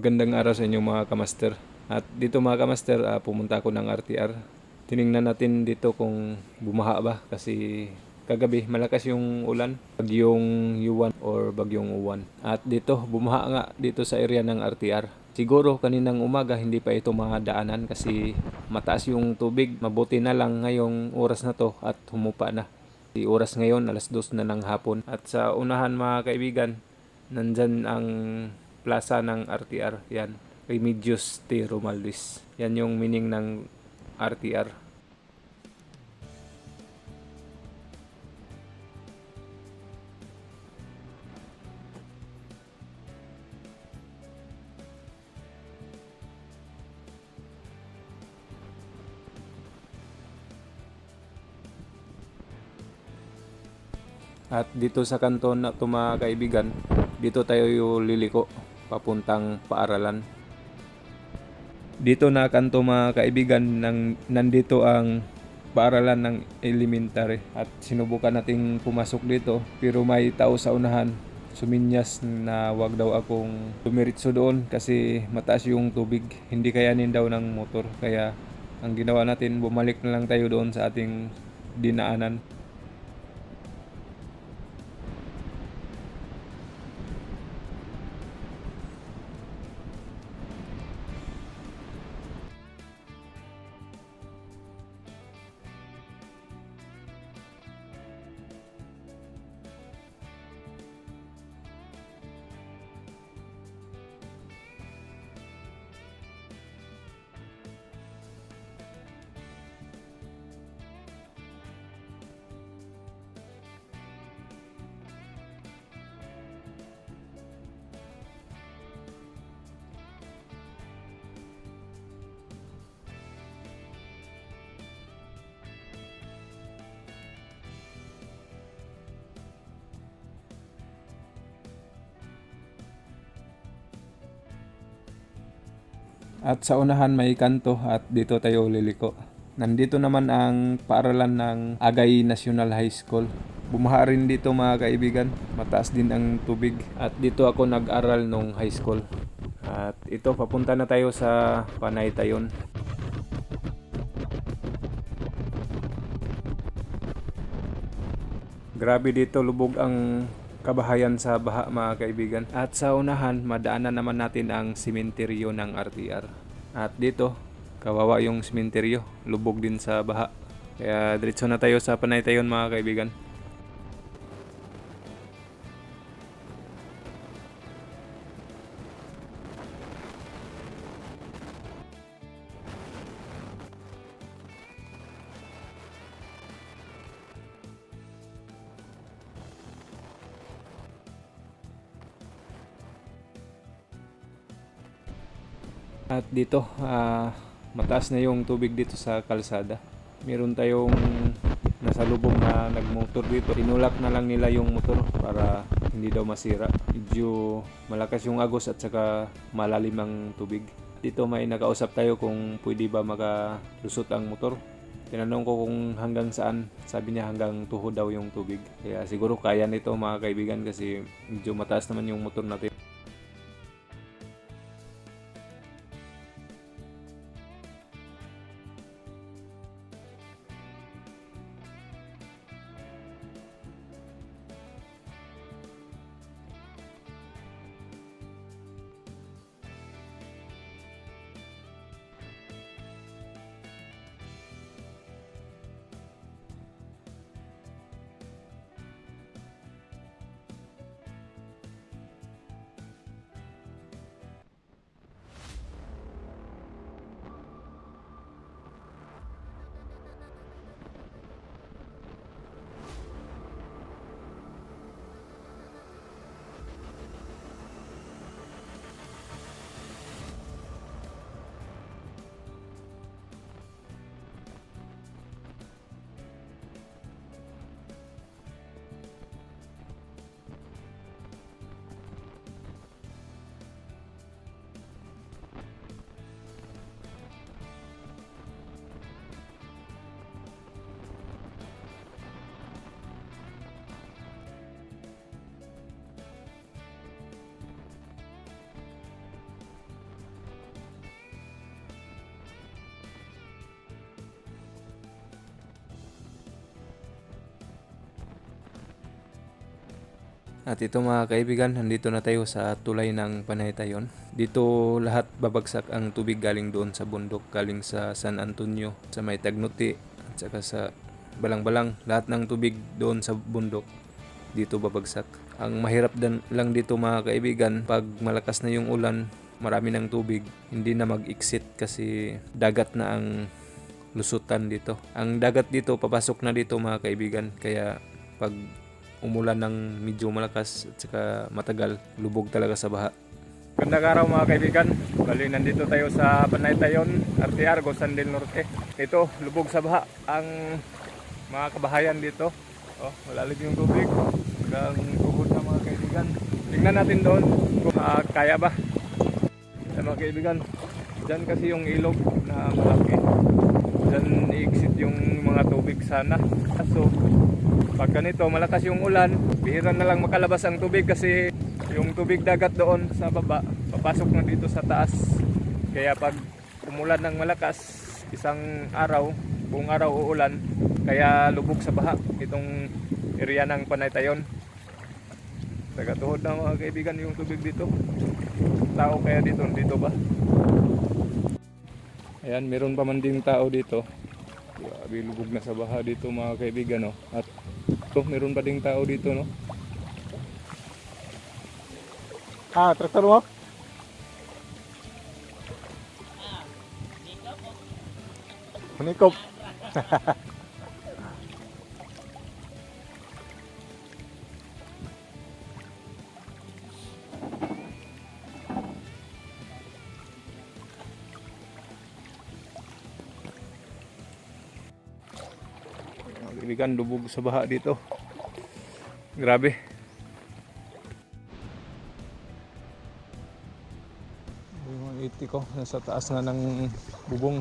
Magandang araw sa inyo mga kamaster. At dito mga kamaster, pumunta ako ng RTR. Tiningnan natin dito kung bumaha ba kasi kagabi malakas yung ulan, bagyong Yuan or bagyong Uwan. At dito bumaha nga dito sa area ng RTR. Siguro kaninang umaga hindi pa ito madaanan kasi mataas yung tubig. Mabuti na lang ngayong oras na to at humupa na. Di oras ngayon, alas 2 na ng hapon. At sa unahan mga kaibigan, nandyan ang plaza ng RTR. Yan, Remedios T. Romaldis. Yan yung meaning ng RTR. At dito sa kanton na ito mga kaibigan, dito tayo yung liliko papuntang paaralan. Dito na kanto mga kaibigan, nandito ang paaralan ng elementary at sinubukan nating pumasok dito pero may tao sa unahan. Suminyas na wag daw akong dumiritso doon kasi mataas yung tubig, hindi kayanin daw ng motor. Kaya ang ginawa natin, bumalik na lang tayo doon sa ating dinaanan. At sa unahan may kanto at dito tayo liliko. Nandito naman ang paaralan ng Agay National High School. Bumaha rin dito mga kaibigan, mataas din ang tubig. At dito ako nag-aral nung high school. At ito, papunta na tayo sa Panaytayon. Grabe dito, lubog ang kabahayan sa baha mga kaibigan. At sa unahan, madaanan naman natin ang sementeryo ng RTR. At dito, kawawa yung sementeryo, lubog din sa baha. Kaya diretso na tayo sa Panaytayon mga kaibigan. At dito, mataas na yung tubig dito sa kalsada. Meron tayong nasa lubong na nagmotor dito. Tinulak na lang nila yung motor para hindi daw masira. Medyo malakas yung agos at saka malalim ang tubig. Dito may nakausap tayo kung pwede ba makalusot ang motor. Tinanong ko kung hanggang saan. Sabi niya hanggang tuhod daw yung tubig. Kaya siguro kaya nito mga kaibigan kasi medyo mataas naman yung motor natin. At ito mga kaibigan, nandito na tayo sa tulay ng Panaytayon. Dito lahat babagsak ang tubig galing doon sa bundok, galing sa San Antonio, sa may Tagnuti, at saka sa Balang-Balang. Lahat ng tubig doon sa bundok, dito babagsak. Ang mahirap lang dito mga kaibigan, pag malakas na yung ulan, marami ng tubig, hindi na mag-exit kasi dagat na ang lusutan dito. Ang dagat dito, papasok na dito mga kaibigan, kaya pag umulan ng medyo malakas at saka matagal, lubog talaga sa baha. Gandang araw mga kaibigan, bali nandito tayo sa Panaytayon, RTR, Gosan del Norte. Ito, lubog sa baha ang mga kabahayan dito. Malalim yung tubig, hanggang tuhod na mga kaibigan. Tingnan natin doon kung kaya ba. Mga kaibigan, dyan kasi yung ilog na malaki. Dyan i-exit yung mga tubig sana. So, pag ganito, malakas yung ulan, bihira na lang makalabas ang tubig kasi yung tubig dagat doon sa baba, papasok na dito sa taas. Kaya pag umulan ng malakas, isang araw, buong araw uulan, kaya lubog sa baha itong area ng Panaytayon. Tagatuhod na mga kaibigan yung tubig dito. Tao kaya dito ba? Ayan, meron pa man ding tao dito. Grabe, lubog na sa baha dito mga kaibigan, no? At meron pa ding tao dito, no? Traktor mo? Hunikop. Kaibigan, lubog sa baha dito. Grabe. Yung iti ko nasa taas na ng bubong.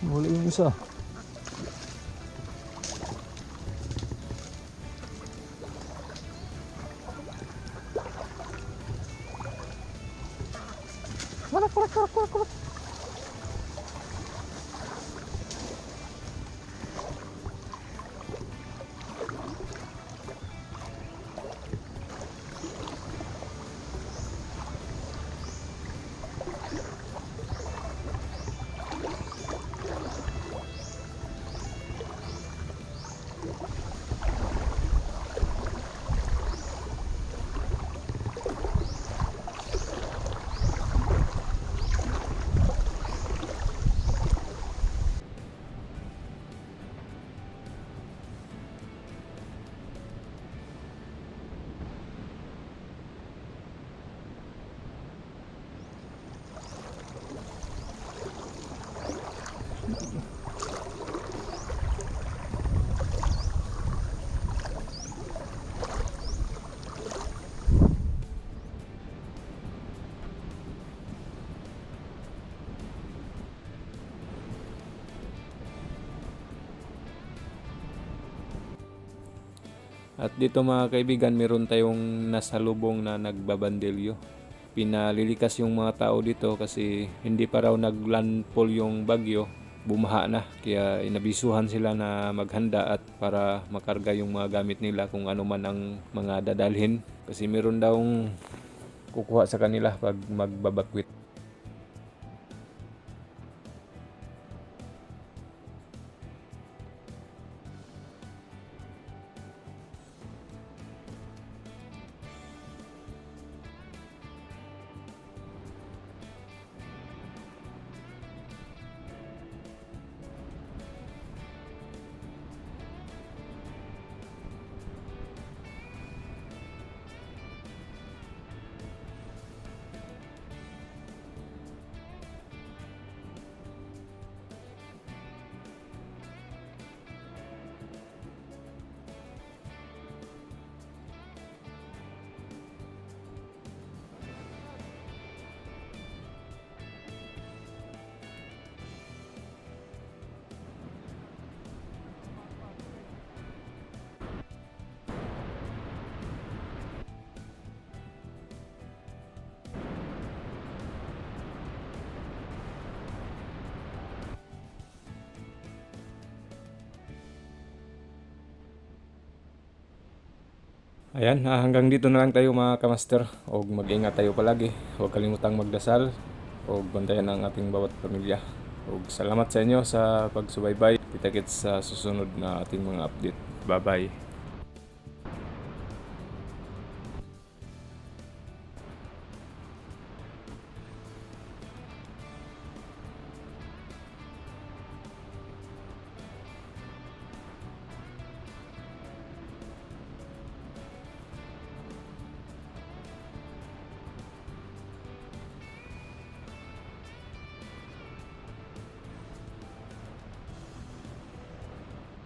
Wala yung isa. Kurak. At dito mga kaibigan, meron tayong nasalubong na nagbabandelyo. Pinalilikas yung mga tao dito kasi hindi pa raw naglandfall yung bagyo, bumaha na. Kaya inabisuhan sila na maghanda at para makarga yung mga gamit nila kung ano man ang mga dadalhin. Kasi meron daw kukuha sa kanila pag magbabakwit. Ayan, hanggang dito na lang tayo mga kamaster. O mag-ingat tayo palagi. Huwag kalimutang magdasal o bantayan ang ating bawat pamilya. O salamat sa inyo sa pagsubaybay. Kita-kits sa susunod na ating mga update. Bye-bye.